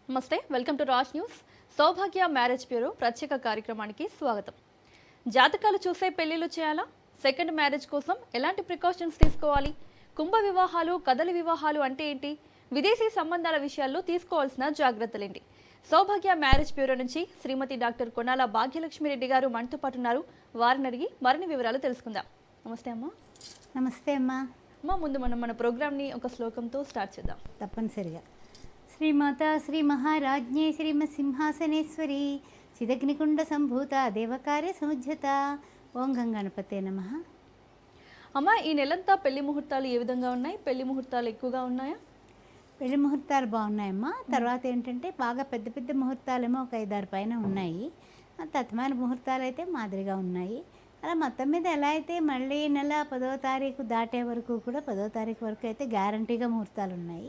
నమస్తే, welcome to Raj news. Saubhagya marriage bureau ప్రత్యేక కార్యక్రమానికి స్వాగతం. జాతకాలు చూసే పెళ్లిళ్ళు చేయాలా? సెకండ్ మ్యారేజ్ కోసం ఎలాంటి ప్రికాషన్స్ తీసుకోవాలి? కుంభ వివాహాలు, కదలి వివాహాలు అంటే ఏంటి? విదేశీ సంబంధాల విషయాల్లో తీసుకోవాల్సిన జాగ్రత్తలేంటి? సౌభాగ్య మ్యారేజ్ బ్యూరో నుంచి శ్రీమతి డాక్టర్ కొనాల భాగ్యలక్ష్మిరెడ్డి గారు మనతో పాటు ఉన్నారు. వారిని అడిగి మరిన్ని వివరాలు తెలుసుకుందాం. నమస్తే అమ్మా. నమస్తే అమ్మా. ముందు మనం మన ప్రోగ్రామ్ని ఒక శ్లోకంతో స్టార్ట్ చేద్దాం. తప్పనిసరిగా. శ్రీమాత శ్రీ మహారాజ్ఞే శ్రీమత్ సింహాసనేశ్వరి చిదగ్నికుండ సంభూత దేవకార్య సముజ్జత. ఓం గంగణపతే నమః. అమ్మ, ఈ నెలంతా పెళ్లి ముహూర్తాలు ఏ విధంగా ఉన్నాయి? పెళ్లి ముహూర్తాలు ఎక్కువగా ఉన్నాయా? పెళ్లి ముహూర్తాలు బాగున్నాయమ్మా. తర్వాత ఏంటంటే బాగా పెద్ద పెద్ద ముహూర్తాలేమో ఒక 5-6 పైన ఉన్నాయి. తత్మాన ముహూర్తాలు అయితే మాదిరిగా ఉన్నాయి. అలా మొత్తం మీద ఎలా అయితే మళ్ళీ నెల 10వ తారీఖు దాటే వరకు కూడా 10వ తారీఖు వరకు అయితే గ్యారంటీగా ముహూర్తాలు ఉన్నాయి.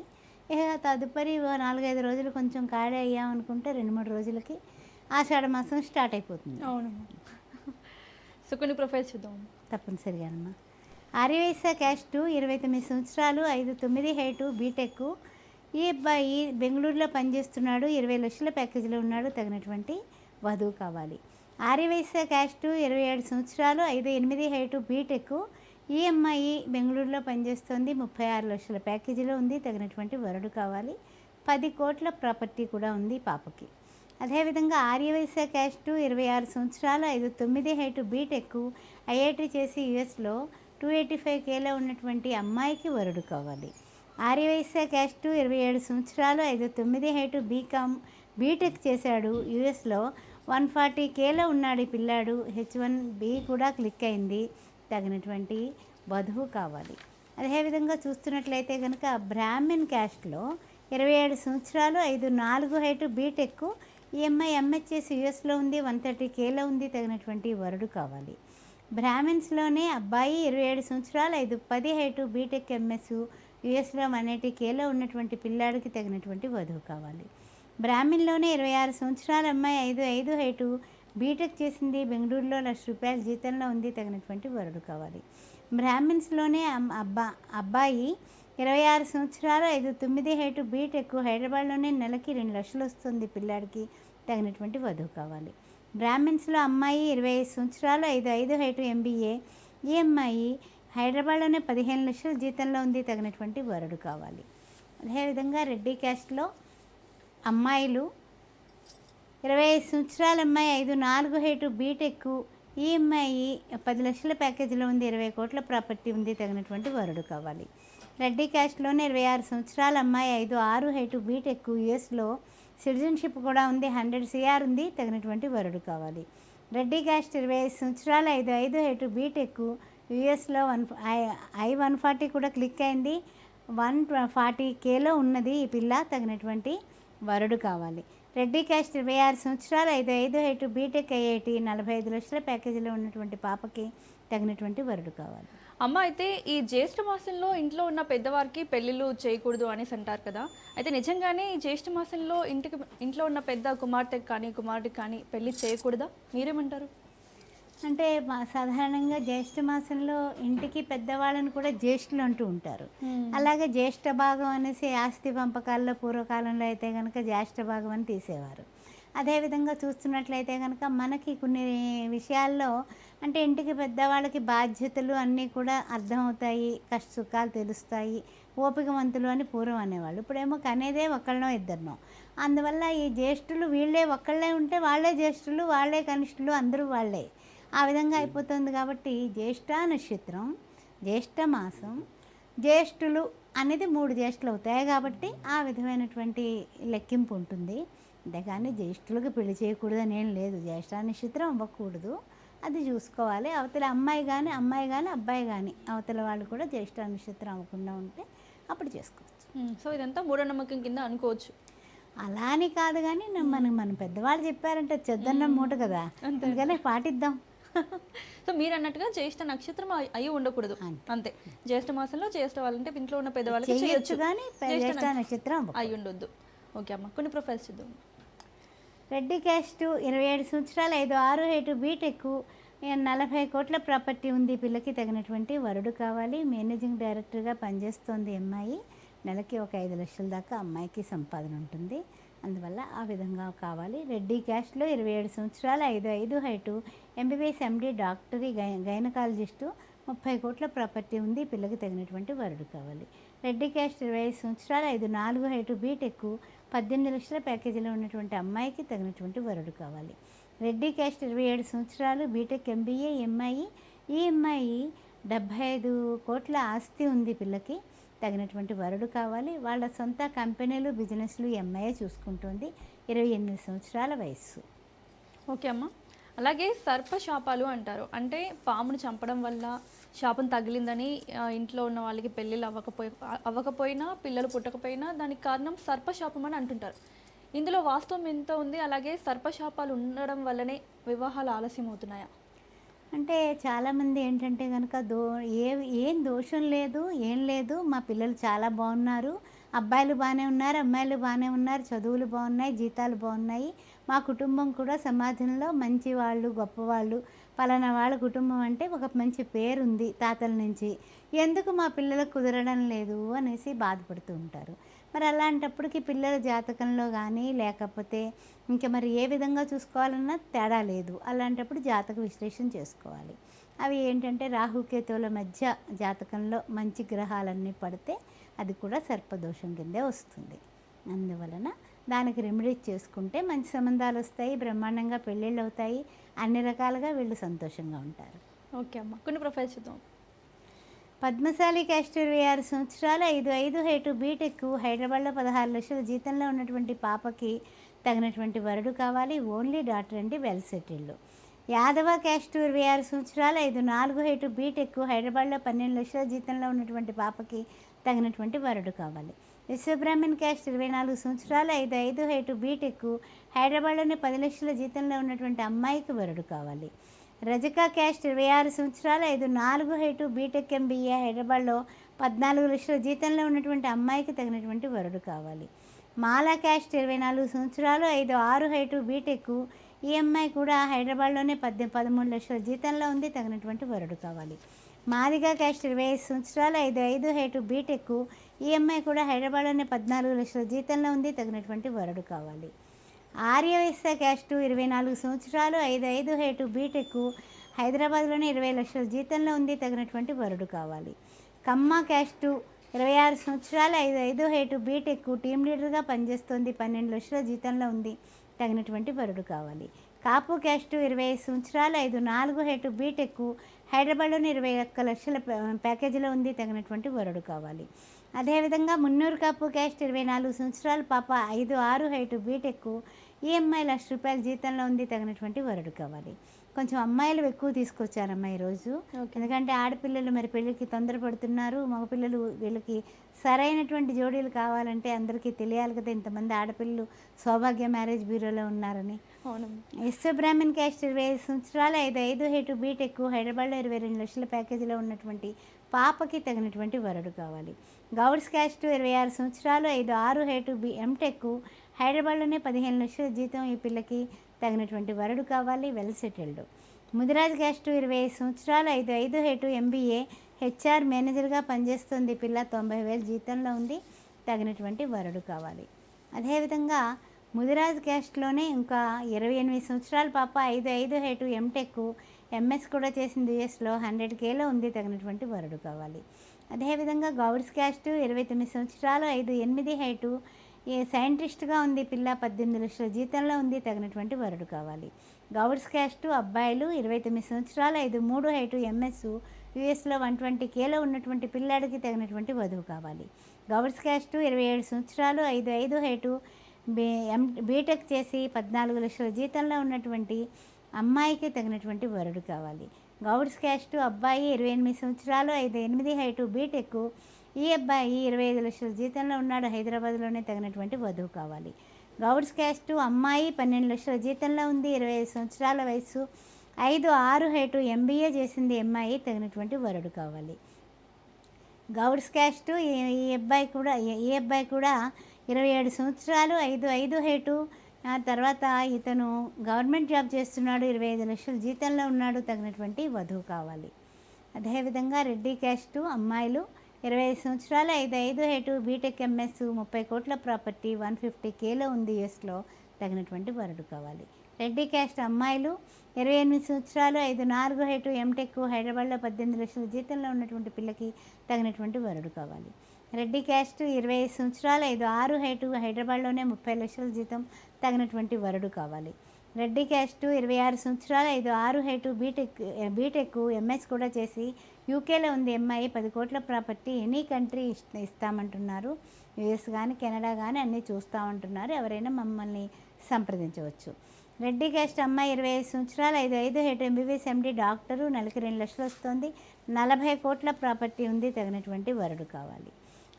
ఇక తదుపరి 4-5 రోజులు కొంచెం ఖాళీ అయ్యామనుకుంటే 2-3 రోజులకి ఆషాఢ మాసం స్టార్ట్ అయిపోతుంది. అవును. సో కొన్ని ప్రొఫైల్స్ చూద్దాం. తప్పనిసరిగానమ్మా. ఆర్యవైశ్య క్యాస్ట్, 29 సంవత్సరాలు, 5'9" హైటు, బీటెక్. ఈ అబ్బాయి బెంగళూరులో పనిచేస్తున్నాడు. 20 లక్షల ప్యాకేజీలో ఉన్నాడు. తగినటువంటి వధువు కావాలి. ఆర్యవైశ్య క్యాస్ట్, 27 సంవత్సరాలు, 5'8" హైటు, బీటెక్. ఈ అమ్మాయి బెంగళూరులో పనిచేస్తుంది. 36 లక్షల ప్యాకేజీలో ఉంది. తగినటువంటి వరుడు కావాలి. 10 కోట్ల ప్రాపర్టీ కూడా ఉంది పాపకి. అదేవిధంగా ఆర్యవైశ్య క్యాస్ట్, 26 సంవత్సరాలు, 5'9" హైటు, బీటెక్. ఐఐటి చేసి యుఎస్లో 285Kలో ఉన్నటువంటి అమ్మాయికి వరుడు కావాలి. ఆర్యవైశ్య క్యాస్ట్, 27 సంవత్సరాలు, 5'9" హైటు, బీకామ్, బీటెక్ చేశాడు. యుఎస్లో 140Kలో ఉన్నాడు ఈ పిల్లాడు. H1B కూడా క్లిక్ అయింది. తగినటువంటి వధువు కావాలి. అదేవిధంగా చూస్తున్నట్లయితే కనుక బ్రాహ్మణ్ క్యాస్ట్లో 27 సంవత్సరాలు, 5'4" హైటు, బీటెక్. ఈ అమ్మాయి ఎంహెచ్ఎస్ యుఎస్లో ఉంది. 130Kలో ఉంది. తగినటువంటి వరుడు కావాలి. బ్రాహ్మిన్స్లోనే అబ్బాయి 27 సంవత్సరాలు, 5'10" హైటు, బీటెక్, ఎంఎస్ యుఎస్లో 180Kలో ఉన్నటువంటి పిల్లాడికి తగినటువంటి వధువు కావాలి. బ్రాహ్మిన్లోనే 26 సంవత్సరాల అమ్మాయి, 5'5" హైటు, బీటెక్ చేసింది. బెంగళూరులో ₹1,00,000 జీతంలో ఉంది. తగినటువంటి వరుడు కావాలి. బ్రాహ్మిన్స్లోనే అబ్బాయి 26 సంవత్సరాలు, 5'9" హైటు, బీటెక్. హైదరాబాద్లోనే నెలకి 2 లక్షలు వస్తుంది పిల్లాడికి. తగినటువంటి వధువు కావాలి. బ్రాహ్మిన్స్లో అమ్మాయి 25 సంవత్సరాలు, 5'5" హైటు, ఎంబీఏ. ఈ అమ్మాయి హైదరాబాద్లోనే 15 లక్షల జీతంలో ఉంది. తగినటువంటి వరుడు కావాలి. అదేవిధంగా రెడ్డి క్యాస్ట్లో అమ్మాయిలు 25 సంవత్సరాల అమ్మాయి, 5'4" హైటు, బీటెక్. ఈ అమ్మాయి 10 లక్షల ప్యాకేజీలో ఉంది. 20 కోట్ల ప్రాపర్టీ ఉంది. తగినటువంటి వరుడు కావాలి. రెడ్డి క్యాస్ట్లోనే 26 సంవత్సరాల అమ్మాయి, 5'6" హైటు, బీటెక్. యుఎస్లో సిటిజన్షిప్ కూడా ఉంది. 100 CR ఉంది. తగినటువంటి వరుడు కావాలి. రెడ్డి క్యాస్ట్, 25 సంవత్సరాలు, 5'5" హైటు, బీటెక్. యుఎస్లో I-140 కూడా క్లిక్ అయింది. 140Kలో ఉన్నది ఈ పిల్ల. తగినటువంటి వరుడు కావాలి. రెడ్డి క్యాస్ట్, 26 సంవత్సరాలు, 5'5" హైటు, బీటెక్, ఐఐటి. 45 లక్షల ప్యాకేజీలో ఉన్నటువంటి పాపకి తగినటువంటి వరుడు కావాలి. అమ్మ, అయితే ఈ జ్యేష్ఠ మాసంలో ఇంట్లో ఉన్న పెద్దవారికి పెళ్ళిళ్ళు చేయకూడదు అనేసి అంటారు కదా. అయితే నిజంగానే ఈ జ్యేష్ఠ మాసంలో ఇంట్లో ఉన్న పెద్ద కుమార్తెకి కానీ కుమారుడికి కానీ పెళ్ళి చేయకూడదా? మీరేమంటారు? అంటే సాధారణంగా జ్యేష్ఠ మాసంలో ఇంటికి పెద్దవాళ్ళని కూడా జ్యేష్ఠులు అంటూ ఉంటారు. అలాగే జ్యేష్ఠ భాగం అనేసి ఆస్తి పంపకాల్లో పూర్వకాలంలో అయితే కనుక జ్యేష్ఠ భాగం అని తీసేవారు. అదేవిధంగా చూస్తున్నట్లయితే కనుక మనకి కొన్ని విషయాల్లో అంటే ఇంటికి పెద్దవాళ్ళకి బాధ్యతలు అన్నీ కూడా అర్థమవుతాయి, కష్ట సుఖాలు తెలుస్తాయి, ఓపికవంతులు అని పూర్వం అనేవాళ్ళు. ఇప్పుడేమో కనేదే ఒకళ్ళనో ఇద్దరినో. అందువల్ల ఈ జ్యేష్ఠులు వీళ్ళే ఒక్కళ్ళే ఉంటే వాళ్ళే జ్యేష్ఠులు, వాళ్ళే కనిష్ఠులు, అందరూ వాళ్ళే. ఆ విధంగా అయిపోతుంది. కాబట్టి జ్యేష్ఠ నక్షత్రం, జ్యేష్ఠ మాసం, జ్యేష్ఠులు అనేది 3 జ్యేష్ఠులు అవుతాయి. కాబట్టి ఆ విధమైనటువంటి లెక్కింపు ఉంటుంది. అంతేకాని జ్యేష్ఠులకు పెళ్లి చేయకూడదు అని ఏం లేదు. జ్యేష్ఠ నక్షత్రం అవ్వకూడదు, అది చూసుకోవాలి. అవతల అమ్మాయి కానీ అబ్బాయి కానీ అవతల వాళ్ళు కూడా జ్యేష్ఠ నక్షత్రం అవ్వకుండా ఉంటే అప్పుడు చేసుకోవచ్చు. సో ఇదంతా మూఢనమ్మకం కింద అనుకోవచ్చు. అలా అని కాదు, కానీ మన పెద్దవాళ్ళు చెప్పారంటే చెద్దన్నం మూట కదా, అందుకనే పాటిద్దాం. సో మీరు అన్నట్టుగా జ్యేష్ఠ నక్షత్రం అయి ఉండకూడదు అంతే. జ్యేష్ఠ మాసంలో జ్యేష్ఠ వాళ్ళంటే ఇంట్లో ఉన్న పెద్దవాళ్ళకి చేయొచ్చు, కానీ జ్యేష్ఠ నక్షత్రం అయి ఉండొద్దు. ఓకే అమ్మ, కొన్ని ప్రొఫైల్స్ చూద్దాం. రెడ్డి క్యాస్ట్, 27 సంవత్సరాలు, 5'6" హైటు, బీటెక్. 40 కోట్ల ప్రాపర్టీ ఉంది. పిల్లకి తగినటువంటి వరుడు కావాలి. మేనేజింగ్ డైరెక్టర్గా పనిచేస్తోంది అమ్మాయి. నెలకి ఒక 5 లక్షల దాకా అమ్మాయికి సంపాదన ఉంటుంది. అందువల్ల ఆ విధంగా కావాలి. రెడ్డి క్యాస్ట్లో 27 సంవత్సరాలు 5'5" హైటు, ఎంబీబీఎస్ ఎండీ డాక్టరీ గైనకాలజిస్టు, 30 కోట్ల ప్రాపర్టీ ఉంది. పిల్లకి తగినటువంటి వరుడు కావాలి. రెడ్డి క్యాస్ట్ 25 సంవత్సరాలు 5'4" హైటు, బీటెక్, 18 లక్షల ప్యాకేజీలో ఉన్నటువంటి అమ్మాయికి తగినటువంటి వరుడు కావాలి. రెడ్డి క్యాస్ట్ 27 సంవత్సరాలు, బీటెక్ ఎంబీఏ, ఈ అమ్మాయి 75 కోట్ల ఆస్తి ఉంది. పిల్లకి తగినటువంటి వరుడు కావాలి. వాళ్ళ సొంత కంపెనీలు, బిజినెస్లు ఈ అమ్మాయే చూసుకుంటుంది. 28 సంవత్సరాల వయస్సు. ఓకే అమ్మ. అలాగే సర్పశాపాలు అంటారు, అంటే పామును చంపడం వల్ల శాపం తగిలిందని ఇంట్లో ఉన్న వాళ్ళకి పెళ్ళిళ్ళు అవ్వకపోయినా పిల్లలు పుట్టకపోయినా దానికి కారణం సర్పశాపం అని అంటుంటారు. ఇందులో వాస్తవం ఎంత ఉంది? అలాగే సర్పశాపాలు ఉండడం వల్లనే వివాహాలు ఆలస్యం అవుతున్నాయా? అంటే చాలామంది ఏంటంటే కనుక ఏం దోషం లేదు, ఏం లేదు, మా పిల్లలు చాలా బాగున్నారు, అబ్బాయిలు బాగానే ఉన్నారు, అమ్మాయిలు బాగానే ఉన్నారు, చదువులు బాగున్నాయి, జీతాలు బాగున్నాయి, మా కుటుంబం కూడా సమాజంలో మంచి వాళ్ళు, గొప్పవాళ్ళు, పలానా వాళ్ళ కుటుంబం అంటే ఒక మంచి పేరుంది తాతల నుంచి, ఎందుకు మా పిల్లలకు కుదరడం లేదు అనేసి బాధపడుతూ ఉంటారు. మరి అలాంటప్పటికి పిల్లల జాతకంలో కానీ లేకపోతే ఇంకా మరి ఏ విధంగా చూసుకోవాలన్నా తేడా లేదు. అలాంటప్పుడు జాతక విశ్లేషణ చేసుకోవాలి. అవి ఏంటంటే రాహుకేతువుల మధ్య జాతకంలో మంచి గ్రహాలన్నీ పడితే అది కూడా సర్పదోషం కిందే వస్తుంది. అందువలన దానికి రెమెడీస్ చేసుకుంటే మంచి సంబంధాలు వస్తాయి, బ్రహ్మాండంగా పెళ్ళిళ్ళు అవుతాయి, అన్ని రకాలుగా వీళ్ళు సంతోషంగా ఉంటారు. ఓకే అమ్మ. కొన్ని ప్రొఫైల్స్ చూద్దాం. పద్మశాలి క్యాస్ట్ 26 సంవత్సరాలు 5'5" హైటు, బీటెక్, హైదరాబాద్లో 16 లక్షల జీతంలో ఉన్నటువంటి పాపకి తగినటువంటి వరుడు కావాలి. ఓన్లీ డాటర్ అండి, వెల్ సెటిల్డ్. యాదవ క్యాస్ట్ 26 సంవత్సరాలు 5'4" హైటు, బీటెక్, హైదరాబాద్లో 12 లక్షల జీతంలో ఉన్నటువంటి పాపకి తగినటువంటి వరుడు కావాలి. విశ్వబ్రాహ్మణ్ క్యాస్ట్ 24 సంవత్సరాలు 5'5" హైటు, బీటెక్, హైదరాబాద్లోని 10 లక్షల జీతంలో ఉన్నటువంటి అమ్మాయికి వరుడు కావాలి. రజక క్యాస్ట్ 26 సంవత్సరాలు 5'4" హైటు, బీటెక్ ఎంబీఏ, హైదరాబాద్లో 14 లక్షల జీతంలో ఉన్నటువంటి అమ్మాయికి తగినటువంటి వరుడు కావాలి. మాలా క్యాస్ట్ 24 సంవత్సరాలు 5'6" హైటు, బీటెక్, ఈ అమ్మాయి కూడా హైదరాబాద్లోనే 13 లక్షల జీతంలో ఉంది, తగినటువంటి వరుడు కావాలి. మాదిగా క్యాస్ట్ 25 సంవత్సరాలు 5'5" హైటు, బీటెక్, ఈ అమ్మాయి కూడా హైదరాబాద్లోనే 14 లక్షల జీతంలో ఉంది, తగినటువంటి వరుడు కావాలి. ఆర్యవైశ్య క్యాస్టు 24 సంవత్సరాలు 5'5" హైటు, బీటెక్, హైదరాబాద్లోనే 20 లక్షల జీతంలో ఉంది, తగినటువంటి వరుడు కావాలి. కమ్మ క్యాస్టు 26 సంవత్సరాలు 5'5" హైటు, బీటెక్, టీం లీడర్గా పనిచేస్తుంది, 12 లక్షల జీతంలో ఉంది, తగినటువంటి వరుడు కావాలి. కాపు క్యాస్టు 25 సంవత్సరాలు 5'4" హైటు, బీటెక్, హైదరాబాద్లోని 21 లక్షల ప్యాకేజీలో ఉంది, తగినటువంటి వరుడు కావాలి. అదేవిధంగా మున్నూరు కాపు క్యాస్ట్ 24 సంవత్సరాలు పాప 5'6" హైటు, బీటెక్, ఈ అమ్మాయి ₹1,00,000 జీతంలో ఉంది, తగినటువంటి వరుడు కావాలి. కొంచెం అమ్మాయిలు ఎక్కువ తీసుకొచ్చారమ్మా ఈరోజు, ఎందుకంటే ఆడపిల్లలు మరి పెళ్ళికి తొందరపడుతున్నారు, మగపిల్లలు వీళ్ళకి సరైనటువంటి జోడీలు కావాలంటే అందరికీ తెలియాలి కదా ఇంతమంది ఆడపిల్లలు సౌభాగ్య మ్యారేజ్ బ్యూరోలో ఉన్నారని. విశ్వబ్రాహ్మణ్ క్యాస్ట్ 25 సంవత్సరాలు 5'5" హైటు, బీటెక్, హైదరాబాద్లో 22 లక్షల ప్యాకేజీలో ఉన్నటువంటి పాపకి తగినటువంటి వరుడు కావాలి. గౌడ్స్ క్యాస్ట్ 26 సంవత్సరాలు 5'6" హైటు, ఎంటెక్, హైదరాబాద్లోనే 15 లక్షల జీతం ఈ పిల్లకి తగినటువంటి వరుడు కావాలి, వెల్ సెటిల్డ్. ముదిరాజ్ క్యాస్ట్ 25 సంవత్సరాలు 5'5" హైటు, ఎంబీఏ, హెచ్ఆర్ మేనేజర్గా పనిచేస్తుంది, పిల్ల 90,000 జీతంలో ఉంది, తగినటువంటి వరుడు కావాలి. అదేవిధంగా ముదిరాజ్ క్యాస్ట్లోనే ఇంకా 28 సంవత్సరాల పాప 5'5" హైటు, ఎంటెక్, ఎంఎస్ కూడా చేసింది యుఎస్లో, 100Kలో ఉంది, తగినటువంటి వరుడు కావాలి. అదేవిధంగా గౌడ్స్ క్యాస్ట్ 29 సంవత్సరాలు 5'8" హైటు, సైంటిస్ట్గా ఉంది, పిల్ల 18 లక్షల జీతంలో ఉంది, తగినటువంటి వరుడు కావాలి. గౌడ్స్ క్యాస్టు అబ్బాయిలు 29 సంవత్సరాలు 5'3" హైటు, ఎంఎస్, యుఎస్లో 120Kలో ఉన్నటువంటి పిల్లాడికి తగినటువంటి వధువు కావాలి. గౌడ్స్ క్యాస్టు 27 సంవత్సరాలు 5'5" హైటు, బీటెక్ చేసి 14 లక్షల జీతంలో ఉన్నటువంటి అమ్మాయికి తగినటువంటి వరుడు కావాలి. గౌడ్స్ క్యాస్టు అబ్బాయి 28 సంవత్సరాలు 5'8" హైటు, బీటెక్, ఈ అబ్బాయి 25 లక్షల జీతంలో ఉన్నాడు, హైదరాబాద్లోనే, తగినటువంటి వధువు కావాలి. గౌడ్స్ క్యాస్టు అమ్మాయి 12 లక్షల జీతంలో ఉంది, 25 సంవత్సరాల వయసు, 5'6" హైటు, ఎంబీఏ చేసింది అమ్మాయి, తగినటువంటి వరుడు కావాలి. గౌడ్స్ క్యాస్టు ఈ అబ్బాయి కూడా 27 సంవత్సరాలు 5'5" హైటు, తర్వాత ఇతను గవర్నమెంట్ జాబ్ చేస్తున్నాడు, 25 లక్షల జీతంలో ఉన్నాడు, తగినటువంటి వధువు కావాలి. అదేవిధంగా రెడ్డి క్యాస్టు అమ్మాయిలు 25 సంవత్సరాలు 55 హైటు బీటెక్ ఎంఎస్ 30 కోట్ల ప్రాపర్టీ 150Kలో ఉంది యుఎస్లో తగినటువంటి వరుడు కావాలి. రెడ్డి క్యాస్ట్ అమ్మాయిలు 28 సంవత్సరాలు 54 హైటు ఎంటెక్ హైదరాబాద్లో 18 లక్షల జీతంలో ఉన్నటువంటి పిల్లకి తగినటువంటి వరుడు కావాలి. రెడ్డి క్యాస్ట్ 25 సంవత్సరాలు 56 హైటు హైదరాబాద్లోనే 30 లక్షల జీతం తగినటువంటి వరుడు కావాలి. రెడ్డి క్యాస్ట్ 26 సంవత్సరాలు 56 హైటు బీటెక్ ఎంఎస్ కూడా చేసి యూకేలో ఉంది అమ్మాయి 10 కోట్ల ప్రాపర్టీ ఎనీ కంట్రీ ఇస్తామంటున్నారు. యుఎస్ కానీ కెనడా కానీ అన్నీ చూస్తామంటున్నారు. ఎవరైనా మమ్మల్ని సంప్రదించవచ్చు. రెడ్డి క్యాస్ట్ అమ్మాయి 25 సంవత్సరాలు 55 హైటు ఎంబీబీఎస్ ఎండి డాక్టరు, నెలకి 2 లక్షలు వస్తుంది, 40 కోట్ల ప్రాపర్టీ ఉంది, తగినటువంటి వరుడు కావాలి.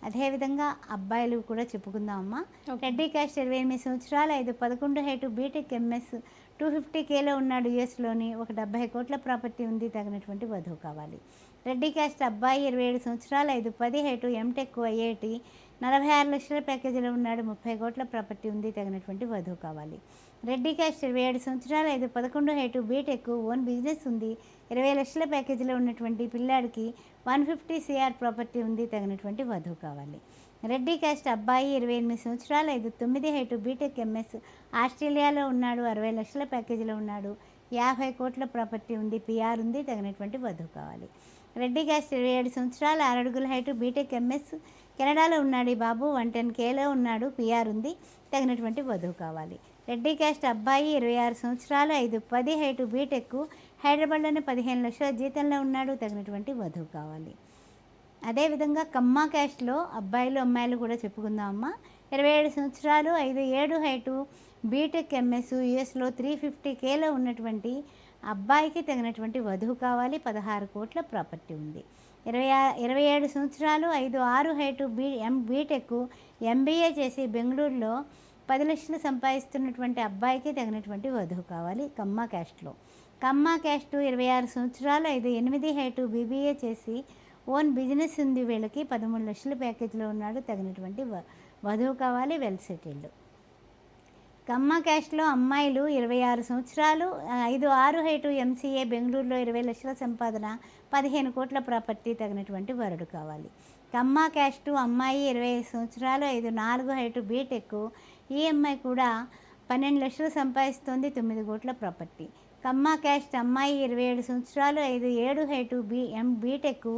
అదేవిధంగా అబ్బాయిలు కూడా చెప్పుకుందామమ్మా. రెడ్డి క్యాస్ట్ 28 సంవత్సరాలు 11 హైటు బీటెక్ ఎంఎస్ 250Kలో ఉన్నాడు యుఎస్లోని, ఒక 70 కోట్ల ప్రాపర్టీ ఉంది, తగినటువంటి వధువు కావాలి. రెడ్డి క్యాస్ట్ అబ్బాయి 27 సంవత్సరాలు 10 హైటు ఎంటెక్ ఐఐటి 46 లక్షల ప్యాకేజీలో ఉన్నాడు, 30 కోట్ల ప్రాపర్టీ ఉంది, తగినటువంటి వధువు కావాలి. రెడ్డి క్యాస్ట్ 27 సంవత్సరాలు 11 హైటు బీటెక్ ఓన్ బిజినెస్ ఉంది, 20 లక్షల ప్యాకేజీలో ఉన్నటువంటి పిల్లాడికి 150 CR ప్రాపర్టీ ఉంది, తగినటువంటి వధువు కావాలి. రెడ్డి క్యాస్ట్ అబ్బాయి 28 సంవత్సరాలు 9 హైటు బీటెక్ ఎంఎస్ ఆస్ట్రేలియాలో ఉన్నాడు, 60 లక్షల ప్యాకేజీలో ఉన్నాడు, 50 కోట్ల ప్రాపర్టీ ఉంది, పిఆర్ ఉంది, తగినటువంటి వధువు కావాలి. రెడ్డి క్యాస్ట్ 27 సంవత్సరాలు 6 అడుగుల హైటు బీటెక్ ఎంఎస్ కెనడాలో ఉన్నాడు, ఈ బాబు 110Kలో ఉన్నాడు, పిఆర్ ఉంది, తగినటువంటి వధువు కావాలి. రెడ్డి క్యాస్ట్ అబ్బాయి 26 సంవత్సరాలు 10 హైటు బీటెక్ హైదరాబాద్లోనే 15 లక్షల జీతంలో ఉన్నాడు, తగినటువంటి వధువు కావాలి. అదేవిధంగా కమ్మా క్యాస్ట్లో అబ్బాయిలు అమ్మాయిలు కూడా చెప్పుకుందామమ్మా. 27 సంవత్సరాలు 7 హైటు బీటెక్ ఎంఎస్ యుఎస్లో 350Kలో ఉన్నటువంటి అబ్బాయికి తగినటువంటి వధువు కావాలి, 16 కోట్ల ప్రాపర్టీ ఉంది. 27 సంవత్సరాలు 6 హైటు బీటెక్ ఎంబీఏ చేసి బెంగళూరులో 10 లక్షలు సంపాదిస్తున్నటువంటి అబ్బాయికి తగినటువంటి వధువు కావాలి కమ్మా క్యాస్ట్లో. కమ్మా క్యాస్ట్ 26 సంవత్సరాలు 8 హైటు బీబీఏ చేసి ఓన్ బిజినెస్ ఉంది, వీళ్ళకి 13 లక్షల ప్యాకేజీలో ఉన్నాడు, తగినటువంటి వధువు కావాలి, వెల్ సెటిల్డ్. కమ్మా క్యాస్ట్లో అమ్మాయిలు 26 సంవత్సరాలు 6 హైటు ఎంసీఏ బెంగళూరులో 20 లక్షల సంపాదన 15 కోట్ల ప్రాపర్టీ, తగినటువంటి వరుడు కావాలి. కమ్మా క్యాస్ట్ అమ్మాయి 25 సంవత్సరాలు 4 హైటు బీటెక్ ఈ అమ్మాయి కూడా 12 లక్షలు సంపాదిస్తుంది, 9 కోట్ల ప్రాపర్టీ. కమ్మా క్యాస్ట్ అమ్మాయి 27 సంవత్సరాలు 7 హైటు బీటెక్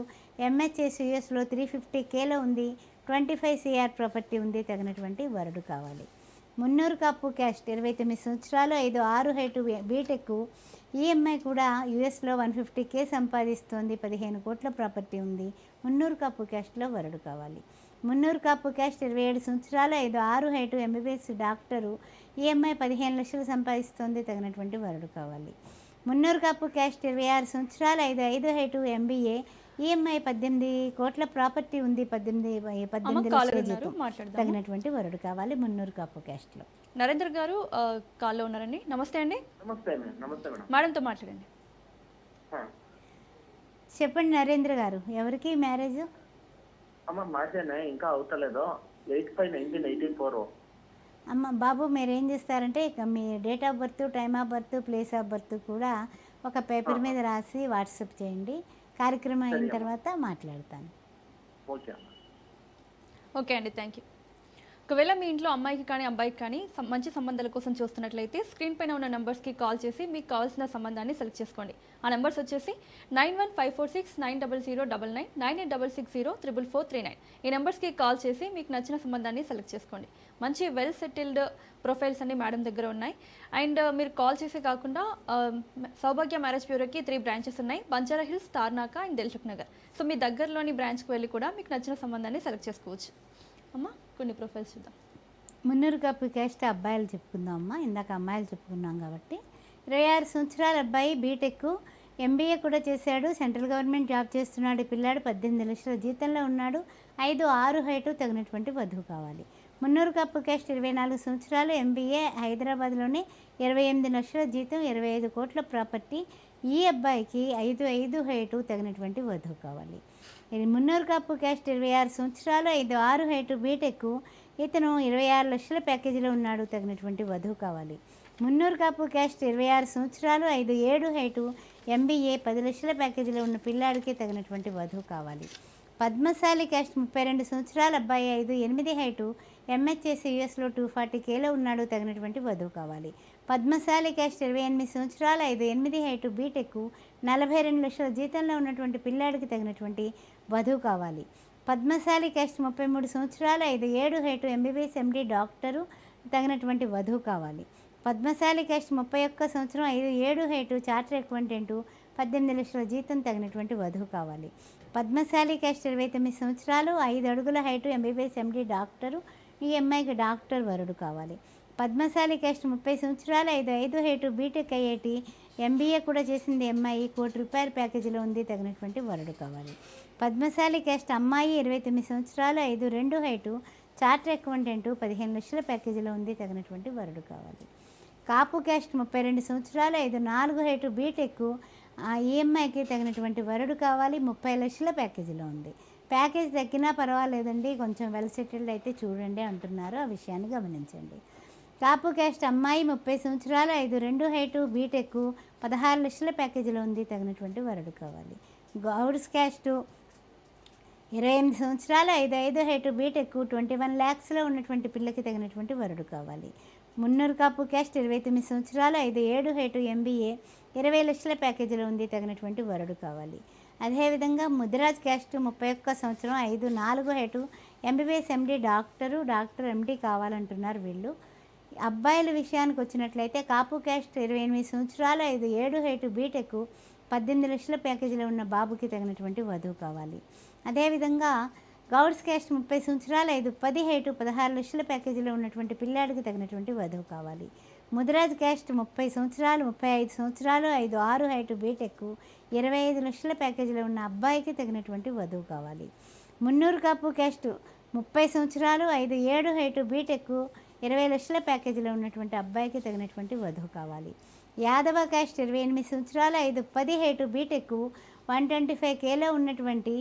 ఎంహెచ్ఎస్ యుఎస్లో 350Kలో ఉంది, 25 CR ప్రాపర్టీ ఉంది, తగినటువంటి వరుడు కావాలి. మున్నూరు కాపు క్యాస్ట్ 29 సంవత్సరాలు 6 హైటు బీటెక్ ఈఎంఐ కూడా యుఎస్లో 150K సంపాదిస్తోంది, 15 కోట్ల ప్రాపర్టీ ఉంది, మున్నూరు కాపు క్యాస్ట్లో వరుడు కావాలి. మున్నూరు కాపు క్యాస్ట్ 27 సంవత్సరాలు 6 హైటు ఎంబీబీఎస్ డాక్టరు ఈఎంఐ 15 లక్షలు సంపాదిస్తోంది, తగినటువంటి వరుడు కావాలి. మున్నూరు కాపు క్యాస్ట్ 26 సంవత్సరాలు 5 హైటు ఎంబీఏ ఈఎంఐ 18 కోట్ల ప్రాపర్టీ ఉంది, 18 లక్షల జీతం, తగినటువంటి వరుడు కావాలి మున్నూరు కాపు క్యాస్ట్లో. నరేంద్ర గారు కాల్లో ఉన్నారండి. నమస్తే అండి. నమస్తే మేడం. మేడంతో మాట్లాడండి. చెప్పండి నరేంద్ర గారు, ఎవరికి మ్యారేజ్? అమ్మ మాదేనా, ఇంకా అవుతలేదు. 8/5/1984. అమ్మ బాబు, మీరు ఏం చేస్తారంటే ఇక మీ date of birth, time of birth, place of birth కూడా ఒక పేపర్ మీద రాసి వాట్సాప్ చేయండి. కార్యక్రమం అయిన తర్వాత మాట్లాడతాను. ఓకే అండి, థ్యాంక్ యూ. ఒకవేళ మీ ఇంట్లో అమ్మాయికి కానీ అబ్బాయికి కానీ మంచి సంబంధాల కోసం చూస్తున్నట్లయితే స్క్రీన్ పైన ఉన్న నెంబర్స్కి కాల్ చేసి మీకు కావాల్సిన సంబంధాన్ని సెలెక్ట్ చేసుకోండి. ఆ నెంబర్స్ వచ్చేసి 9154690099, 9866034439. ఈ నెంబర్స్కి కాల్ చేసి మీకు నచ్చిన సంబంధాన్ని సెలెక్ట్ చేసుకోండి. మంచి వెల్ సెటిల్డ్ ప్రొఫైల్స్ అన్ని మేడం దగ్గర ఉన్నాయి. అండ్ మీరు కాల్ చేసే కాకుండా సౌభాగ్య మ్యారేజ్ బ్యూరోకి 3 బ్రాంచెస్ ఉన్నాయి, Banjara Hills, Tarnaka and Dilsukhnagar. So మీ దగ్గరలోని బ్రాంచ్కి వెళ్ళి కూడా మీకు నచ్చిన సంబంధాన్ని సెలెక్ట్ చేసుకోవచ్చు. అమ్మ కొన్ని ప్రొఫైల్స్ చూద్దాం. మున్నూరు కాపు క్యాస్ట్ అబ్బాయిలు చెప్పుకుందాం అమ్మ, ఇందాక అమ్మాయిలు చెప్పుకున్నాం కాబట్టి. 26 సంవత్సరాల అబ్బాయి బీటెక్ ఎంబీఏ కూడా చేశాడు, సెంట్రల్ గవర్నమెంట్ జాబ్ చేస్తున్నాడు, పిల్లాడు 18 లక్షల జీతంలో ఉన్నాడు, 5'6" హైటు, తగినటువంటి వధువు కావాలి. మున్నూరు కాపు క్యాస్ట్ 24 సంవత్సరాలు ఎంబీఏ హైదరాబాద్లోనే 28 లక్షల జీతం, 25 కోట్ల ప్రాపర్టీ. ఈ అబ్బాయికి 5'5" హైటు, తగినటువంటి వధువు కావాలి. మున్నూరు కాపు క్యాస్ట్ 26 సంవత్సరాలు 5'6" హైటు బీటెక్ ఇతను 26 లక్షల ప్యాకేజీలో ఉన్నాడు, తగినటువంటి వధువు కావాలి. మున్నూరు కాపు క్యాస్ట్ 26 సంవత్సరాలు 5'7" హైటు ఎంబీఏ 10 లక్షల ప్యాకేజీలో ఉన్న పిల్లాడికి తగినటువంటి వధువు కావాలి. పద్మశాలి క్యాస్ట్ 32 సంవత్సరాల అబ్బాయి 5'8" హైటు, ఎంహెచ్ఎస్ యూఎస్లో 240 కేలో ఉన్నాడు, తగినటువంటి వధువు కావాలి. పద్మశాలి క్యాస్ట్ 28 సంవత్సరాల 5'8" హైటు, బీటెక్, 42 లక్షల జీతంలో ఉన్నటువంటి పిల్లాడికి తగినటువంటి వధువు కావాలి. పద్మశాలి క్యాస్ట్ 33 సంవత్సరాల 5'7" హైటు, ఎంబీబీఎస్ ఎండి డాక్టరు, తగినటువంటి వధువు కావాలి. పద్మశాలి క్యాస్ట్ 31 సంవత్సరం 5'7" హైటు, చార్టర్ అకౌంటెంటు, 18 లక్షల జీతం, తగినటువంటి వధువు కావాలి. పద్మశాలి క్యాస్ట్ 29 సంవత్సరాలు 5 అడుగుల హైటు, ఎంబీబీఎస్ ఎండి డాక్టరు, ఈ అమ్మాయికి డాక్టర్ వరుడు కావాలి. పద్మశాలి క్యాస్ట్ 30 సంవత్సరాలు 5'5" హైటు, బీటెక్ ఐఐటి, ఎంబీఏ కూడా చేసింది అమ్మాయి, ₹1,00,00,000 ప్యాకేజీలో ఉంది, తగినటువంటి వరుడు కావాలి. పద్మశాలి క్యాస్ట్ అమ్మాయి 29 సంవత్సరాలు 5'2" హైటు, చార్టర్ అకౌంటెంటు, 15 లక్షల ప్యాకేజీలో ఉంది, తగినటువంటి వరుడు కావాలి. కాపు క్యాస్ట్ 32 సంవత్సరాలు 5'4" హైటు, బీటెక్, ఈఎంఐకి తగినటువంటి వరుడు కావాలి, 30 లక్షల ప్యాకేజీలో ఉంది. ప్యాకేజ్ తగ్గినా పర్వాలేదండి, కొంచెం వెల్ సెటిల్డ్ అయితే చూడండి అంటున్నారు, ఆ విషయాన్ని గమనించండి. కాపు క్యాస్ట్ అమ్మాయి 30 సంవత్సరాలు 5'2" హైటు, బీటెక్, 16 లక్షల ప్యాకేజీలో ఉంది, తగినటువంటి వరుడు కావాలి. గౌడ్స్ క్యాస్టు 28 సంవత్సరాలు 5'5" హైటు, బీటెక్, 21 lakhsలో ఉన్నటువంటి పిల్లకి తగినటువంటి వరుడు కావాలి. మున్నూరు కాపు క్యాస్ట్ 29 సంవత్సరాలు 5'7" హైటు, ఎంబీఏ, 20 లక్షల ప్యాకేజీలో ఉంది, తగినటువంటి వరుడు కావాలి. అదేవిధంగా ముదిరాజ్ క్యాస్ట్ 31 సంవత్సరం 5'4" height, MBBS MD doctor, doctor MD కావాలంటున్నారు వీళ్ళు. అబ్బాయిల విషయానికి వచ్చినట్లయితే కాపు క్యాస్ట్ 28 సంవత్సరాలు 5'7" హైటు, బీటెక్, 18 లక్షల ప్యాకేజీలో ఉన్న బాబుకి తగినటువంటి వధువు కావాలి. అదేవిధంగా గౌడ్స్ క్యాస్ట్ 30 సంవత్సరాలు 5'10" హైటు, 16 లక్షల ప్యాకేజీలో ఉన్నటువంటి పిల్లాడికి తగినటువంటి వధువు కావాలి. ముదిరాజ్ క్యాస్ట్ 30 సంవత్సరాలు 35 సంవత్సరాలు 5'6" హైటు, బీటెక్, 25 లక్షల ప్యాకేజీలో ఉన్న అబ్బాయికి తగినటువంటి వధువు కావాలి. మున్నూరు కాపు క్యాస్ట్ 30 సంవత్సరాలు 5'7" హైటు, బీటెక్, 20 లక్షల ప్యాకేజీలో ఉన్నటువంటి అబ్బాయికి తగినటువంటి వధువు కావాలి. యాదవ క్యాస్ట్ 28 సంవత్సరాలు 5'10" హైటు, బీటెక్, 125 కేలో ఉన్నటువంటి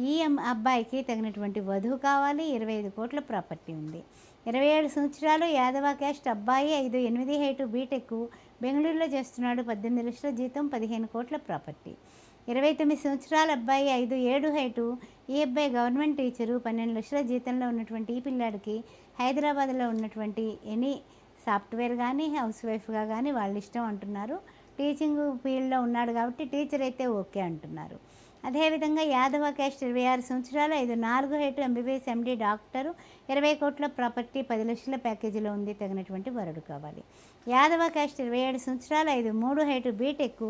ఈ అబ్బాయికి తగినటువంటి వధువు కావాలి, 25 కోట్ల ప్రాపర్టీ ఉంది. 27 సంవత్సరాలు యాదవ క్యాస్ట్ అబ్బాయి 5'8" హైటు, బీటెక్, బెంగళూరులో చేస్తున్నాడు, 18 లక్షల జీతం, 15 కోట్ల ప్రాపర్టీ. 29 సంవత్సరాల అబ్బాయి 5'7" హైటు, ఈ అబ్బాయి గవర్నమెంట్ టీచరు, 12 లక్షల జీతంలో ఉన్నటువంటి ఈ పిల్లాడికి హైదరాబాద్లో ఉన్నటువంటి ఎనీ సాఫ్ట్వేర్ కానీ హౌస్ వైఫ్గా కానీ వాళ్ళ ఇష్టం అంటున్నారు. టీచింగ్ ఫీల్డ్లో ఉన్నాడు కాబట్టి టీచర్ అయితే ఓకే అంటున్నారు. అదేవిధంగా యాదవ క్యాస్ట్ 26 సంవత్సరాలు 5'4" హైటు, ఎంబీబీఎస్ ఎండి డాక్టరు, 20 కోట్ల ప్రాపర్టీ, 10 లక్షల ప్యాకేజీలో ఉంది, తగినటువంటి వరుడు కావాలి. యాదవ క్యాస్ట్ 27 సంవత్సరాలు 5'3" హైటు, బీటెక్,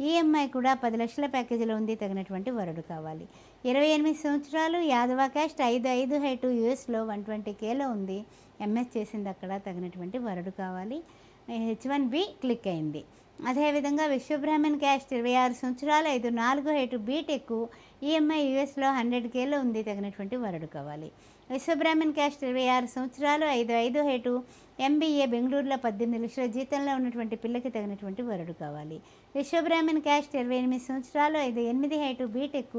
ఈఎంఐ కూడా 10 లక్షల ప్యాకేజీలో ఉంది, తగినటువంటి వరుడు కావాలి. 28 సంవత్సరాలు యాదవ క్యాస్ట్ 5'5" హైటు, యూఎస్లో 120 కేలో ఉంది, ఎంఎస్ చేసింది అక్కడ, తగినటువంటి వరుడు కావాలి. H1B క్లిక్ అయింది. అదేవిధంగా విశ్వబ్రాహ్మణ్ క్యాస్ట్ 26 సంవత్సరాలు 5'4" హైటు, బీటెక్, ఈఎంఐ యూఎస్లో 100 కేలో ఉంది, తగినటువంటి వరుడు కావాలి. విశ్వబ్రాహ్మణ్ క్యాస్ట్ 26 సంవత్సరాలు 5'5" హైటు, ఎంబీఏ, బెంగళూరులో 18 లక్షల జీతంలో ఉన్నటువంటి పిల్లకి తగినటువంటి వరుడు కావాలి. విశ్వబ్రాహ్మణ్ క్యాస్ట్ 28 సంవత్సరాలు 5'8" హైటు, బీటెక్,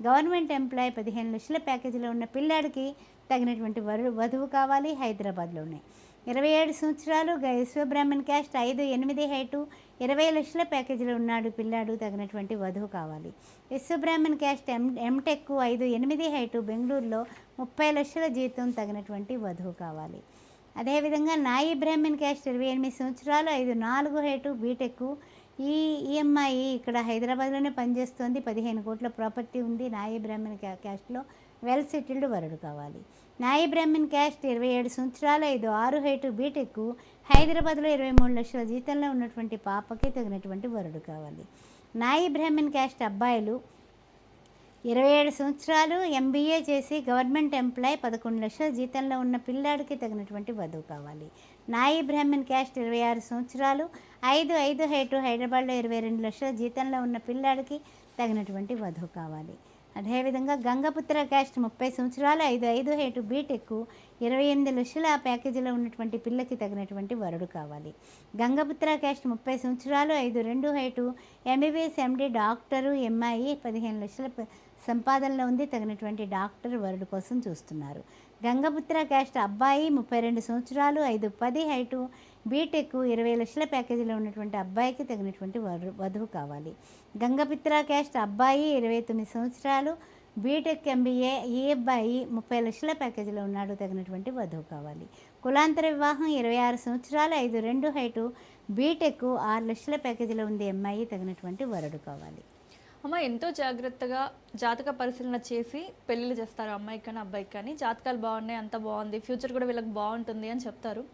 గవర్నమెంట్ ఎంప్లాయ్, 15 లక్షల ప్యాకేజీలో ఉన్న పిల్లాడికి తగినటువంటి వధువు కావాలి, హైదరాబాద్లోనే. 27 సంవత్సరాలు విశ్వబ్రాహ్మణ్ క్యాస్ట్ 5'8" హైటు, 20 లక్షల ప్యాకేజీలో ఉన్నాడు పిల్లాడు, తగినటువంటి వధువు కావాలి. విశ్వబ్రాహ్మణ్ క్యాస్ట్ ఎంటెక్ 5'8" హైటు, బెంగళూరులో 30 లక్షల జీతం, తగినటువంటి వధువు కావాలి. అదేవిధంగా నాయి బ్రాహ్మణ్ క్యాస్ట్ 28 సంవత్సరాలు 5'4" హైటు, బీటెక్, ఈ అమ్మాయి ఇక్కడ హైదరాబాద్లోనే పనిచేస్తోంది, 15 కోట్ల ప్రాపర్టీ ఉంది. నాయి బ్రాహ్మణ్ క్యాస్ట్లో వెల్ సెటిల్డ్ వరుడు కావాలి. నాయి బ్రాహ్మణ్ క్యాస్ట్ 27 సంవత్సరాలు 5'6" హైటు, బీటెక్, హైదరాబాద్లో 23 లక్షల జీతంలో ఉన్నటువంటి పాపకి తగినటువంటి వరుడు కావాలి. నాయి బ్రాహ్మణ్ క్యాస్ట్ అబ్బాయిలు 27 సంవత్సరాలు, ఎంబీఏ చేసి గవర్నమెంట్ ఎంప్లాయ్, 11 లక్షల జీతంలో ఉన్న పిల్లాడికి తగినటువంటి వధువు కావాలి. నాయి బ్రాహ్మణ్ క్యాస్ట్ 26 సంవత్సరాలు 5'5" హైటు, హైదరాబాద్లో 22 లక్షల జీతంలో ఉన్న పిల్లాడికి తగినటువంటి వధువు కావాలి. అదేవిధంగా గంగపుత్ర క్యాస్ట్ 30 సంవత్సరాలు 5'5" హైటు, బీటెక్, 28 లక్షల ప్యాకేజీలో ఉన్నటువంటి పిల్లకి తగినటువంటి వరుడు కావాలి. గంగపుత్ర క్యాస్ట్ 30 సంవత్సరాలు 5'2" height, MBBS MD doctor, MI, 15 లక్షల సంపాదనలో ఉంది, తగినటువంటి డాక్టర్ వరుడు కోసం చూస్తున్నారు. గంగపుత్ర క్యాస్ట్ అబ్బాయి 32 సంవత్సరాలు 5'10" హైటు, బీటెక్, 20 లక్షల ప్యాకేజీలో ఉన్నటువంటి అబ్బాయికి తగినటువంటి వధువు కావాలి. గంగపుత్ర క్యాస్ట్ అబ్బాయి 29 సంవత్సరాలు బీటెక్ ఎంబీఏ ఈ అబ్బాయి 30 లక్షల ప్యాకేజీలో ఉన్నాడు, తగినటువంటి వధువు కావాలి. కులాంతర వివాహం 26 సంవత్సరాలు 5'2" హైటు, బీటెక్ 6 లక్షల ప్యాకేజీలో ఉంది అమ్మాయి, తగినటువంటి వరుడు కావాలి. అమ్మ ఎంతో జాగ్రత్తగా జాతక పరిశీలన చేసి పెళ్ళిళ్ళు చేస్తారు అమ్మాయికి కానీ అబ్బాయికి కానీ. జాతకాలు బాగున్నాయి, అంత బాగుంది, ఫ్యూచర్ కూడా వీళ్ళకి బాగుంటుంది అని చెప్తారు.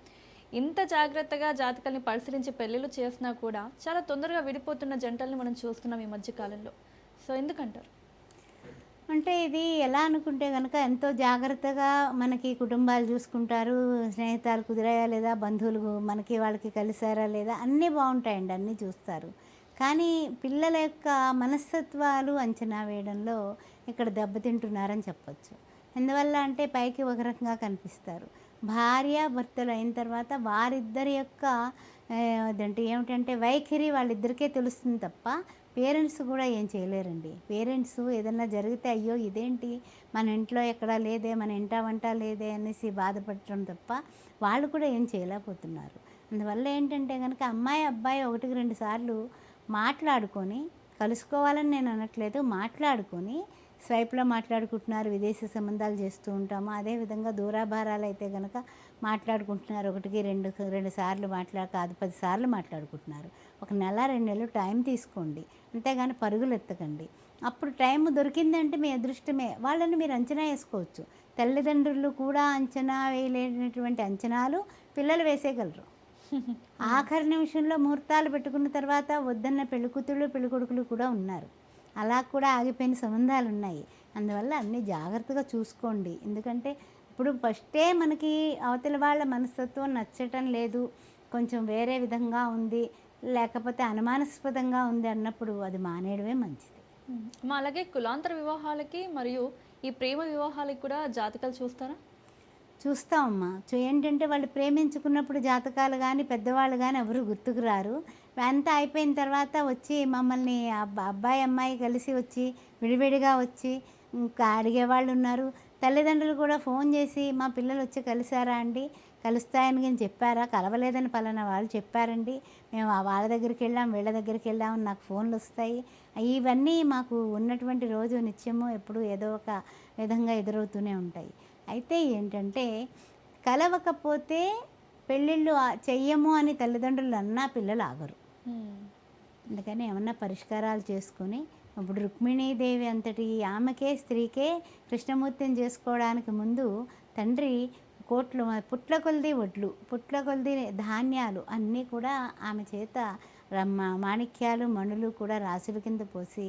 ఇంత జాగ్రత్తగా జాతకాలని పరిశీలించి పెళ్ళిళ్ళు చేసినా కూడా చాలా తొందరగా విడిపోతున్న జంటల్ని మనం చూస్తున్నాం ఈ మధ్య కాలంలో. సో ఎందుకంటారు? అంటే ఇది ఎలా అనుకుంటే కనుక ఎంతో జాగ్రత్తగా మనకి కుటుంబాలు చూసుకుంటారు, స్నేహితాలు కుదిరాయా లేదా, బంధువులు మనకి వాళ్ళకి కలిసారా లేదా, అన్నీ బాగుంటాయండి, అన్నీ చూస్తారు. కానీ పిల్లల యొక్క మనస్తత్వాలు అంచనా వేయడంలో ఇక్కడ దెబ్బతింటున్నారని చెప్పొచ్చు. ఎందువల్ల అంటే పైకి ఒక రకంగా కనిపిస్తారు, భార్య భర్తలు అయిన తర్వాత వారిద్దరి యొక్క అదంటే ఏమిటంటే వైఖరి వాళ్ళిద్దరికే తెలుస్తుంది తప్ప పేరెంట్స్ కూడా ఏం చేయలేరండి. పేరెంట్స్ ఏదన్నా జరిగితే అయ్యో ఇదేంటి మన ఇంట్లో ఎక్కడా లేదే, మన ఇంట వంట లేదే అనేసి బాధపడటం తప్ప వాళ్ళు కూడా ఏం చేయలేకపోతున్నారు. అందువల్ల ఏంటంటే కనుక అమ్మాయి అబ్బాయి 1-2 సార్లు మాట్లాడుకొని, కలుసుకోవాలని నేను అనట్లేదు, మాట్లాడుకొని స్వైప్లో మాట్లాడుకుంటున్నారు, విదేశీ సంబంధాలు చేస్తూ ఉంటాము. అదేవిధంగా దూరాభారాలు అయితే కనుక మాట్లాడుకుంటున్నారు, 1-2 సార్లు కాదు 10 సార్లు మాట్లాడుకుంటున్నారు. 1 నెల 2 నెలలు టైం తీసుకోండి, అంతేగాని పరుగులు ఎత్తకండి. అప్పుడు టైం దొరికిందంటే మీ అదృష్టమే. వాళ్ళని మీరు అంచనా వేసుకోవచ్చు. తల్లిదండ్రులు కూడా అంచనా వేయలేనటువంటి అంచనాలు పిల్లలు వేసేయగలరు. ఆఖరి నిమిషంలో ముహూర్తాలు పెట్టుకున్న తర్వాత వద్దన్న పెళ్ళికూతుళ్ళు పెళ్ళికొడుకులు కూడా ఉన్నారు. అలా కూడా ఆగిపోయిన సంబంధాలు ఉన్నాయి. అందువల్ల అన్నీ జాగ్రత్తగా చూసుకోండి. ఎందుకంటే ఇప్పుడు ఫస్టే మనకి అవతల వాళ్ళ మనస్తత్వం నచ్చటం లేదు, కొంచెం వేరే విధంగా ఉంది, లేకపోతే అనుమానాస్పదంగా ఉంది అన్నప్పుడు అది మానేయడమే మంచిది. అలాగే కులాంతర వివాహాలకి మరియు ఈ ప్రేమ వివాహాలకి కూడా జాతకాలు చూస్తారా? చూస్తామమ్మా. ఏంటంటే వాళ్ళు ప్రేమించుకున్నప్పుడు జాతకాలు కానీ పెద్దవాళ్ళు కానీ ఎవరు గుర్తుకు రారు. అంతా అయిపోయిన తర్వాత వచ్చి మమ్మల్ని అబ్బాయి అమ్మాయి కలిసి వచ్చి విడివిడిగా వచ్చి ఇంకా అడిగేవాళ్ళు ఉన్నారు. తల్లిదండ్రులు కూడా ఫోన్ చేసి మా పిల్లలు వచ్చి కలిసారా అండి, కలుస్తాయని కానీ చెప్పారా, కలవలేదని పలానా వాళ్ళు చెప్పారండి, మేము వాళ్ళ దగ్గరికి వెళ్ళాం వీళ్ళ దగ్గరికి వెళ్ళామని నాకు ఫోన్లు వస్తాయి. ఇవన్నీ మాకు ఉన్నటువంటి రోజు నిత్యము ఎప్పుడు ఏదో ఒక విధంగా ఎదురవుతూనే ఉంటాయి. అయితే ఏంటంటే కలవకపోతే పెళ్ళిళ్ళు చెయ్యము అని తల్లిదండ్రులు అన్నా పిల్లలు ఆగరు. అందుకని ఏమన్నా పరిష్కారాలు చేసుకొని, ఇప్పుడు రుక్మిణీదేవి అంతటి ఆమెకే స్త్రీకే కృష్ణమూర్తిని చేసుకోవడానికి ముందు తండ్రి పుట్ల కొలది వడ్లు, పుట్ల కొలది ధాన్యాలు అన్నీ కూడా ఆమె చేత మాణిక్యాలు మణులు కూడా రాసుల కింద పోసి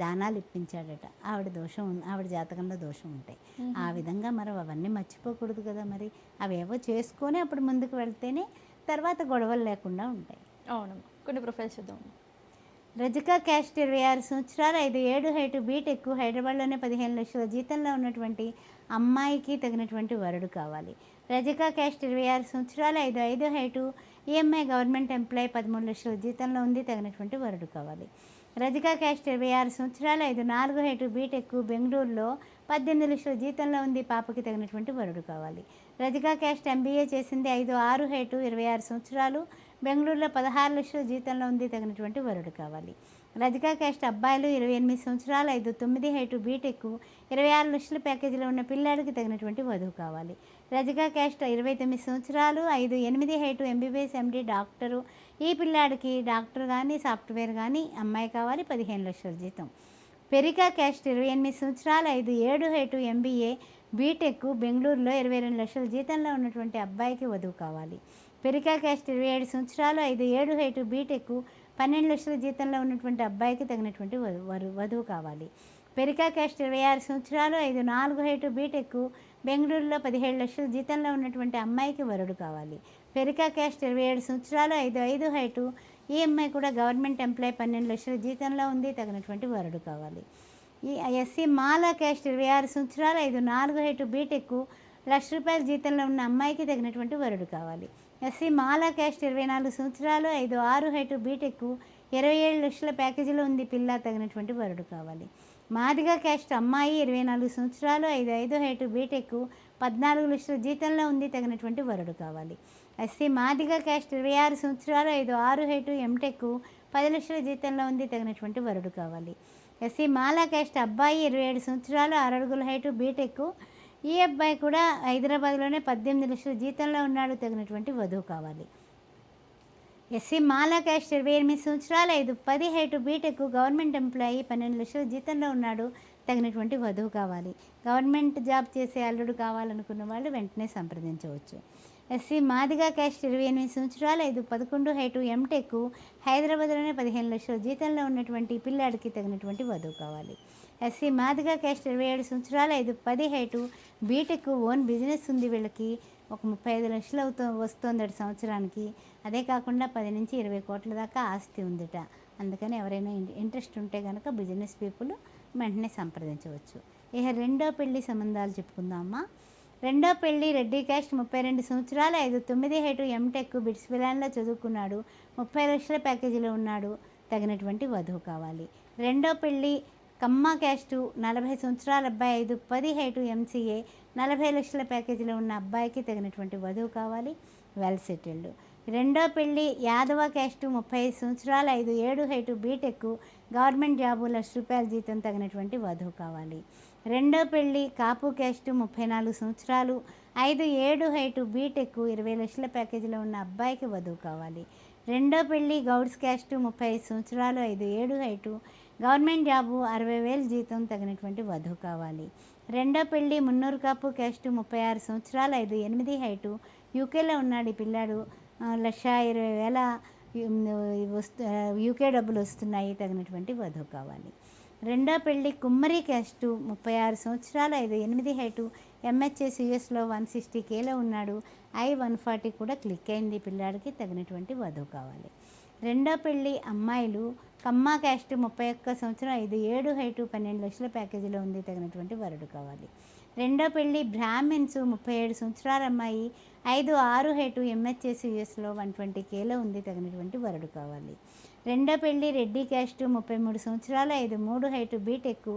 దానాలు ఇప్పించాడట. ఆవిడ జాతకంలో దోషం ఉంటాయి. ఆ విధంగా మరి అవన్నీ మర్చిపోకూడదు కదా. మరి అవేవో చేసుకొని అప్పుడు ముందుకు వెళ్తేనే తర్వాత గొడవలు లేకుండా ఉంటాయి. అవునమ్మా, కొన్ని ప్రొఫైల్స్ చూద్దాం. రజిక క్యాస్ట్ 26 సంవత్సరాలు 5'7" హైటు, బీటెక్ హైదరాబాద్లోనే 15 లక్షల జీతంలో ఉన్నటువంటి అమ్మాయికి తగినటువంటి వరుడు కావాలి. రజిక క్యాస్ట్ 26 సంవత్సరాలు 5'5" హైటు, ఈఎంఐ గవర్నమెంట్ ఎంప్లాయ్ 13 లక్షల జీతంలో ఉంది, తగినటువంటి వరుడు కావాలి. రజిక క్యాస్ట్ 26 సంవత్సరాలు 5'4" హైటు, బీటెక్ బెంగళూరులో 18 లక్షల జీతంలో ఉంది, పాపకి తగినటువంటి వరుడు కావాలి. రజిక క్యాస్ట్ ఎంబీఏ చేసింది 5'6" హైటు, 26 సంవత్సరాలు, బెంగళూరులో 16 లక్షల జీతంలో ఉంది, తగినటువంటి వరుడు కావాలి. రజిక క్యాస్ట్ అబ్బాయిలు 28 సంవత్సరాలు 5'9" హైటు, బీటెక్ 26 లక్షల ప్యాకేజీలో ఉన్న పిల్లాడికి తగినటువంటి వధువు కావాలి. రజిక క్యాస్ట్ 29 సంవత్సరాలు 5'8" హైటు, ఎంబీబీఎస్ ఎండి డాక్టరు, ఈ పిల్లాడికి డాక్టర్ కానీ సాఫ్ట్వేర్ కానీ అమ్మాయి కావాలి, 15 లక్షల జీతం. పెరికా క్యాస్ట్ 28 సంవత్సరాలు 5'7" హైటు, ఎంబీఏ బీటెక్ బెంగళూరులో 22 లక్షల జీతంలో ఉన్నటువంటి అబ్బాయికి వధువు కావాలి. పెరికా క్యాస్ట్ 27 సంవత్సరాలు 5'7" హైటు, బీటెక్ 12 లక్షల జీతంలో ఉన్నటువంటి అబ్బాయికి తగినటువంటి వధువు కావాలి. పెరికా క్యాస్ట్ 26 సంవత్సరాలు 5'4" హైటు, బీటెక్ బెంగళూరులో 17 లక్షల జీతంలో ఉన్నటువంటి అమ్మాయికి వరుడు కావాలి. పెరికా క్యాస్ట్ 27 సంవత్సరాలు 5'5" హైటు, ఈ అమ్మాయి కూడా గవర్నమెంట్ ఎంప్లాయ్ 12 లక్షల జీతంలో ఉంది, తగినటువంటి వరుడు కావాలి. ఈ ఎస్సీ మాలా క్యాస్ట్ 26 సంవత్సరాలు 5'4" హైటు, బీటెక్ ₹1,00,000 జీతంలో ఉన్న అమ్మాయికి తగినటువంటి వరుడు కావాలి. ఎస్సీ మాలా క్యాస్ట్ 24 సంవత్సరాలు 5'6" హైటు, బీటెక్ 27 లక్షల ప్యాకేజీలో ఉంది, పిల్ల, తగినటువంటి వరుడు కావాలి. మాదిగ క్యాస్ట్ అమ్మాయి 24 సంవత్సరాలు 5'5" హైటు, బీటెక్ 14 లక్షల జీతంలో ఉంది, తగినటువంటి వరుడు కావాలి. ఎస్సీ మాదిగ క్యాస్ట్ 26 సంవత్సరాలు 5'6" హైటు, ఎంటెక్ 10 లక్షల జీతంలో ఉంది, తగినటువంటి వరుడు కావాలి. ఎస్సీ మాలా క్యాస్ట్ అబ్బాయి 27 సంవత్సరాలు 6 అడుగుల హైటు బీటెక్. ఈ అబ్బాయి కూడా హైదరాబాద్లోనే 18 లక్షల జీతంలో ఉన్నాడు, తగినటువంటి వధువు కావాలి. ఎస్సీ మాలా క్యాస్ట్ 28 సంవత్సరాలు 5'10" హైటు బీటెక్, గవర్నమెంట్ ఎంప్లాయీ 12 లక్షల జీతంలో ఉన్నాడు, తగినటువంటి వధువు కావాలి. గవర్నమెంట్ జాబ్ చేసే అల్లుడు కావాలనుకున్న వాళ్ళు వెంటనే సంప్రదించవచ్చు. ఎస్సీ మాదిగా క్యాస్ట్ 28 సంవత్సరాలు 5'11" హైటు ఎంటెక్, హైదరాబాద్లోనే 15 లక్షల జీతంలో ఉన్నటువంటి పిల్లాడికి తగినటువంటి వధువు కావాలి. ఎస్సీ మాదిగా క్యాస్ట్ 27 సంవత్సరాలు 5'10" హైటు బీటెక్, ఓన్ బిజినెస్ ఉంది వీళ్ళకి, ఒక 35 లక్షలు వస్తుందట సంవత్సరానికి. అదే కాకుండా 10 నుంచి 20 కోట్ల దాకా ఆస్తి ఉందిట. అందుకని ఎవరైనా ఇంట్రెస్ట్ ఉంటే కనుక బిజినెస్ పీపుల్ వెంటనే సంప్రదించవచ్చు. ఇక రెండో పెళ్లి సంబంధాలు చెప్పుకుందామా. రెండో పెళ్లి రెడ్డి క్యాస్ట్ 32 సంవత్సరాలు 5'9" హైటు ఎంటెక్, బిట్స్ పిలాన్లో చదువుకున్నాడు, 30 లక్షల ప్యాకేజీలో ఉన్నాడు, తగినటువంటి వధువు కావాలి. రెండో పెళ్లి కమ్మ క్యాస్టు 40 సంవత్సరాల అబ్బాయి 5'10" హైటు ఎంసీఏ, 40 లక్షల ప్యాకేజీలో ఉన్న అబ్బాయికి తగినటువంటి వధువు కావాలి, వెల్ సెటిల్డ్. రెండో పెళ్లి యాదవ క్యాస్టు 35 సంవత్సరాలు 5'7" హైటు బీటెక్, గవర్నమెంట్ జాబు, ₹1,00,000 జీతం, తగినటువంటి వధువు కావాలి. రెండో పెళ్లి కాపు క్యాస్టు 34 సంవత్సరాలు 5'7" హైటు బీటెక్, 20 లక్షల ప్యాకేజీలో ఉన్న అబ్బాయికి వధువు కావాలి. రెండో పెళ్లి గౌడ్స్ క్యాస్టు 35 సంవత్సరాలు 5'7" హైటు, గవర్నమెంట్ జాబు, 60,000 జీతం, తగినటువంటి వధువు కావాలి. రెండో పెళ్లి మున్నూరు కాపు క్యాస్టు 36 సంవత్సరాలు 5'8" హైటు, యూకేలో ఉన్నాడు ఈ పిల్లాడు, 1,20,000 యూకే డబ్బులు వస్తున్నాయి, తగినటువంటి వధువు కావాలి. రెండో పెళ్లి కుమ్మరి క్యాస్టు 36 సంవత్సరాలు 5'8" హైటు, ఎంహెచ్ఎస్ యూఎస్లో 160Kలో ఉన్నాడు, I-140 కూడా క్లిక్ అయింది పిల్లాడికి, తగినటువంటి వధువు కావాలి. రెండో పెళ్లి అమ్మాయిలు కమ్మ క్యాస్ట్ 31 సంవత్సరం 5'7" హైటు, 12 లక్షల ప్యాకేజీలో ఉంది, తగినటువంటి వరుడు కావాలి. రెండో పెళ్లి బ్రాహ్మిన్స్ 37 సంవత్సరాల అమ్మాయి 5'6" హైటు, ఎంహెచ్ఎస్ యూఎస్లో 120Kలో ఉంది, తగినటువంటి వరుడు కావాలి. రెండో పెళ్లి రెడ్డి క్యాస్ట్ 33 సంవత్సరాలు 5'3" హైటు బీటెక్,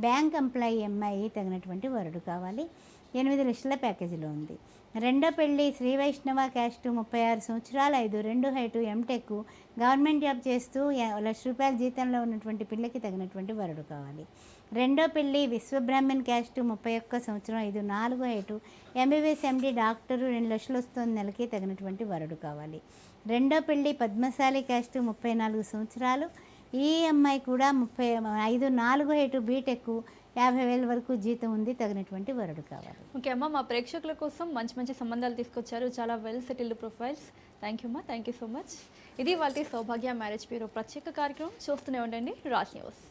బ్యాంక్ ఎంప్లాయీ అమ్మాయి, తగినటువంటి వరుడు కావాలి, 8 లక్షల ప్యాకేజీలో ఉంది. రెండో పెళ్లి శ్రీ వైష్ణవ క్యాస్ట్ 36 సంవత్సరాలు 5'2" హైటు ఎంటెక్, గవర్నమెంట్ జాబ్ చేస్తూ ₹1,00,000 జీతంలో ఉన్నటువంటి పిల్లకి తగినటువంటి వరుడు కావాలి. రెండో పెళ్లి విశ్వబ్రాహ్మణ్ క్యాస్ట్ 31 సంవత్సరం 5'4" హైటు, ఎంబీబీఎస్ ఎండి డాక్టరు, 2 లక్షలు వస్తుంది నెలకి, తగినటువంటి వరుడు కావాలి. రెండో పెళ్లి పద్మశాలి క్యాస్ట్ 34 సంవత్సరాలు, ఈ అమ్మాయి కూడా 5'4" హైటు బీటెక్, 50,000 వరకు జీతం ఉంది, తగినటువంటి వరుడు కావాలి. ఓకే అమ్మ, మా ప్రేక్షకుల కోసం మంచి మంచి సంబంధాలు తీసుకొచ్చారు, చాలా well settled profiles. Thank you అమ్మా, థ్యాంక్ యూ సో మచ్. ఇది వాళ్ళ సౌభాగ్య మ్యారేజ్ బ్యూరో ప్రత్యేక కార్యక్రమం. చూస్తూనే ఉండండి రాజ్ న్యూస్.